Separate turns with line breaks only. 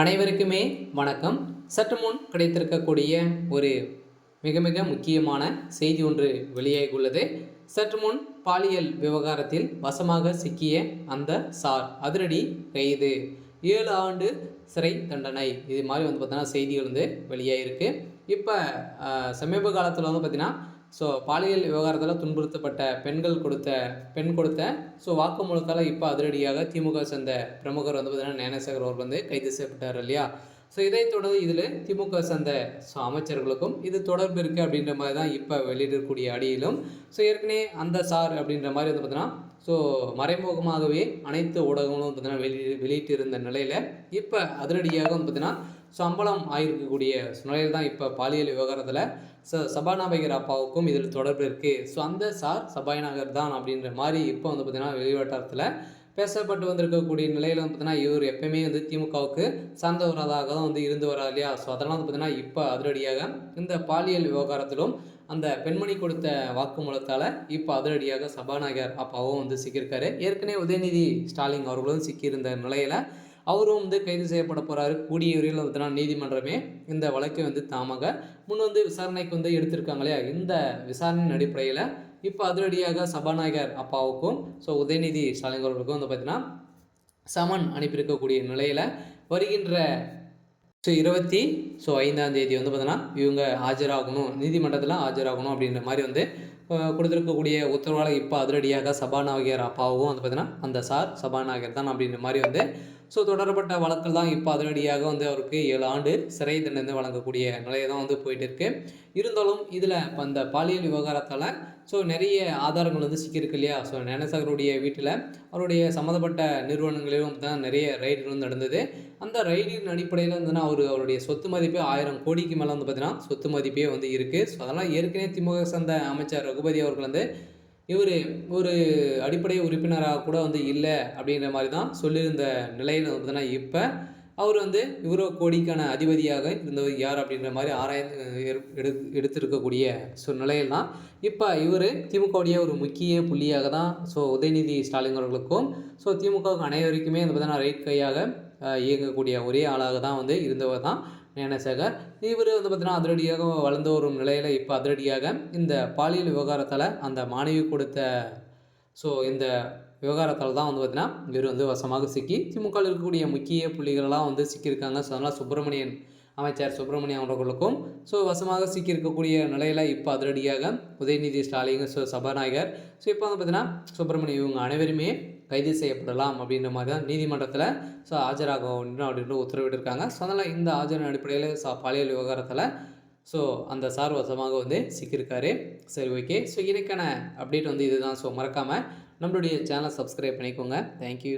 அனைவருக்குமே வணக்கம். சற்று முன் கிடைத்திருக்கக்கூடிய ஒரு மிக மிக முக்கியமான செய்தி ஒன்று வெளியாகியுள்ளது. சற்று முன் பாலியல் விவகாரத்தில் வசமாக சிக்கிய அந்த சார் அதிரடி கைது, 7 ஆண்டு சிறை தண்டனை, இது மாதிரி பார்த்தீங்கன்னா செய்திகள் வெளியாகிருக்கு. இப்போ சமீப காலத்தில் பார்த்தீங்கன்னா பாலியல் விவகாரத்தில் துன்புறுத்தப்பட்ட பெண் கொடுத்த வாக்குமூலத்தால் இப்போ அதிரடியாக திமுக சேர்ந்த பிரமுகர் பார்த்தீங்கன்னா ஞானசேகர் அவர் கைது செய்யப்பட்டார் இல்லையா. இதைத் தொடர்ந்து இதில் திமுக சேர்ந்த அமைச்சர்களுக்கும் இது தொடர்பு இருக்குது அப்படின்ற மாதிரி தான் இப்போ வெளியிடக்கூடிய அடியிலும் ஏற்கனவே அந்த சார் அப்படின்ற மாதிரி பார்த்தீங்கன்னா மறைமுகமாகவே அனைத்து ஊடகங்களும் பார்த்தீங்கன்னா வெளியிட்டு இருந்த நிலையில் இப்போ அதிரடியாக பார்த்தீங்கன்னா சம்பளம் ஆகியிருக்கக்கூடிய நிலையில் தான் இப்போ பாலியல் விவகாரத்தில் சபாநாயகர் அப்பாவுக்கும் இதில் தொடர்பு இருக்குது. அந்த சார் சபாநாயகர் தான் அப்படின்ற மாதிரி இப்போ பார்த்தீங்கன்னா வெளிவட்டாரத்தில் பேசப்பட்டு வந்திருக்கக்கூடிய நிலையில் பார்த்தீங்கன்னா இவர் எப்பயுமே திமுகவுக்கு சார்ந்தவராக தான் இருந்து வராது இல்லையா. அதெல்லாம் பார்த்தீங்கன்னா இப்போ அதிரடியாக இந்த பாலியல் விவகாரத்திலும் அந்த பெண்மணி கொடுத்த வாக்குமூலத்தால் இப்போ அதிரடியாக சபாநாயகர் அப்பாவும் சிக்கியிருக்காரு. ஏற்கனவே உதயநிதி ஸ்டாலின் அவர்களும் சிக்கியிருந்த நிலையில் அவரும் கைது செய்யப்பட போகிறாரு. கூடிய விரைவில் பார்த்தீங்கன்னா நீதிமன்றமே இந்த வழக்கை தாமாக முன் விசாரணைக்கு எடுத்திருக்காங்க இல்லையா. இந்த விசாரணையின் அடிப்படையில் இப்போ அதிரடியாக சபாநாயகர் அப்பாவுக்கும் உதயநிதி ஸ்டாலின் அவர்களுக்கும் பார்த்தீங்கன்னா சமன் அனுப்பியிருக்கக்கூடிய நிலையில் வருகின்ற 25ஆம் தேதி பார்த்தீங்கன்னா இவங்க ஆஜராகணும், நீதிமன்றத்தில் ஆஜராகணும் அப்படின்ற மாதிரி கொடுத்துருக்கக்கூடிய உத்தரவால் இப்போ அதிரடியாக சபாநாயகர் அப்பாவும் பார்த்தீங்கன்னா அந்த சார் சபாநாயகர் தான் அப்படின்ற மாதிரி தொடரப்பட்ட வழக்கில் தான் இப்போ அதிரடியாக அவருக்கு 7 ஆண்டு சிறை தண்டனை வழங்கக்கூடிய நிலையை தான் போயிட்டு இருக்கு. இருந்தாலும் இதில் இப்போ அந்த பாலியல் விவகாரத்தால் நிறைய ஆதாரங்கள் சிக்கியிருக்கு இல்லையா. ஞானசேகருடைய வீட்டில் அவருடைய சம்மந்தப்பட்ட நிறுவனங்களிலும் தான் நிறைய ரைடுகள் நடந்தது. அந்த ரைடின் அடிப்படையில் அவருடைய சொத்து மதிப்பே 1000 கோடிக்கு மேலே பார்த்தீங்கன்னா சொத்து மதிப்பே இருக்குது. அதெல்லாம் ஏற்கனவே திமுக சேர்ந்த அமைச்சர் ரகுபதி அவர்கள் இவர் ஒரு அடிப்படை உறுப்பினராக கூட இல்லை அப்படின்ற மாதிரி தான் சொல்லியிருந்த நிலையில் பார்த்தீங்கன்னா இப்போ அவர் இவ்வளோ கோடிக்கான அதிபதியாக இருந்தவர் யார் அப்படின்ற மாதிரி எடுத்திருக்கக்கூடிய நிலையில் தான் இப்போ இவர் திமுகவுடைய ஒரு முக்கிய புள்ளியாக தான் உதயநிதி ஸ்டாலின் அவர்களுக்கும் திமுகவுக்கு அனைவருக்குமே பார்த்தீங்கன்னா ரைட் கையாக இயங்கக்கூடிய ஒரே ஆளாக தான் இருந்தவர் தான் ஞானசேகர். இவர் பார்த்தீங்கன்னா அதிரடியாக வளர்ந்து வரும் நிலையில் இப்போ அதிரடியாக இந்த பாலியல் விவகாரத்தால் அந்த மாணவி கொடுத்த இந்த விவகாரத்தால் தான் பார்த்தீங்கன்னா இவர் வசமாக சிக்கி திமுகவில் இருக்கக்கூடிய முக்கிய புள்ளிகளெல்லாம் சிக்கியிருக்காங்க. அதனால் அமைச்சர் சுப்பிரமணியன் அவர்களுக்கும் வசமாக சிக்கியிருக்கக்கூடிய நிலையில் இப்போ அதிரடியாக உதயநிதி ஸ்டாலின் சபாநாயகர் இப்போ பார்த்தீங்கன்னா சுப்பிரமணியம் இவங்க அனைவருமே கைது செய்யப்படலாம் அப்படின்ற மாதிரி தான் நீதிமன்றத்தில் ஆஜராக அப்படின்ற உத்தரவிட்டிருக்காங்க. அதனால் இந்த ஆஜரின் அடிப்படையில் பாலியல் விவகாரத்தில் அந்த சார் வசமாக சிக்கியிருக்காரு. சரி, ஓகே. இன்னைக்கான அப்டேட் இதுதான். மறக்காமல் நம்மளுடைய சேனலை சப்ஸ்கிரைப் பண்ணிக்கோங்க. தேங்க்யூ.